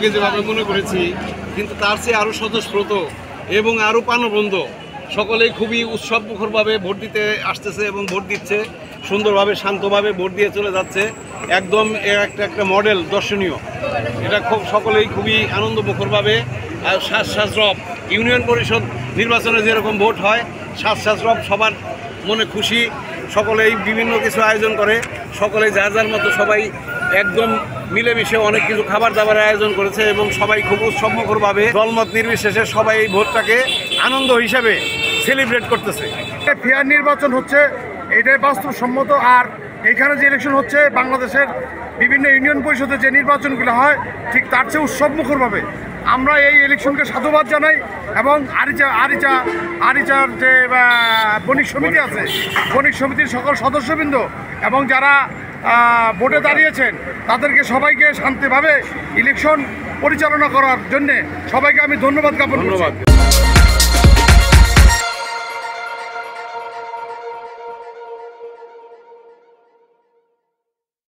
আগে যেভাবে মনে করেছি, কিন্তু তার চেয়ে আরও স্বতঃস্ফূর্ত এবং আরও প্রাণবন্ত। সকলেই খুবই উৎসবমুখরভাবে ভোট দিতে আসতেছে এবং ভোট দিচ্ছে, সুন্দরভাবে শান্তভাবে ভোট দিয়ে চলে যাচ্ছে। একদম একটা মডেল দর্শনীয়। এটা সকলেই খুবই আনন্দমুখরভাবে শ্বাসরব ইউনিয়ন পরিষদ নির্বাচনে যেরকম ভোট হয়, শ্বাসরব সবার মনে খুশি। সকলেই বিভিন্ন কিছু আয়োজন করে, সকলেই যার যার মতো সবাই একদম মিলেমিশে অনেক কিছু খাবার দাবারের আয়োজন করেছে এবং সবাই খুব উৎসবমুখরভাবে দলমত নির্বিশেষে সবাই এই ভোটটাকে আনন্দ হিসাবে সেলিব্রেট করতেছে। ফেয়ার নির্বাচন হচ্ছে, এটাই বাস্তবসম্মত। আর এখানে যে ইলেকশন হচ্ছে, বাংলাদেশের বিভিন্ন ইউনিয়ন পরিষদে যে নির্বাচনগুলো হয় ঠিক তার চেয়ে উৎসবমুখরভাবে আমরা এই ইলেকশনকে সাধুবাদ জানাই। এবং আরিচার যে বণিক সমিতি আছে, বণিক সমিতির সকল সদস্যবৃন্দ এবং যারা ভোটে দাঁড়িয়েছেন তাদেরকে সবাইকে শান্তিভাবে ইলেকশন পরিচালনা করার জন্যে সবাইকে আমি ধন্যবাদ জ্ঞাপন করছি।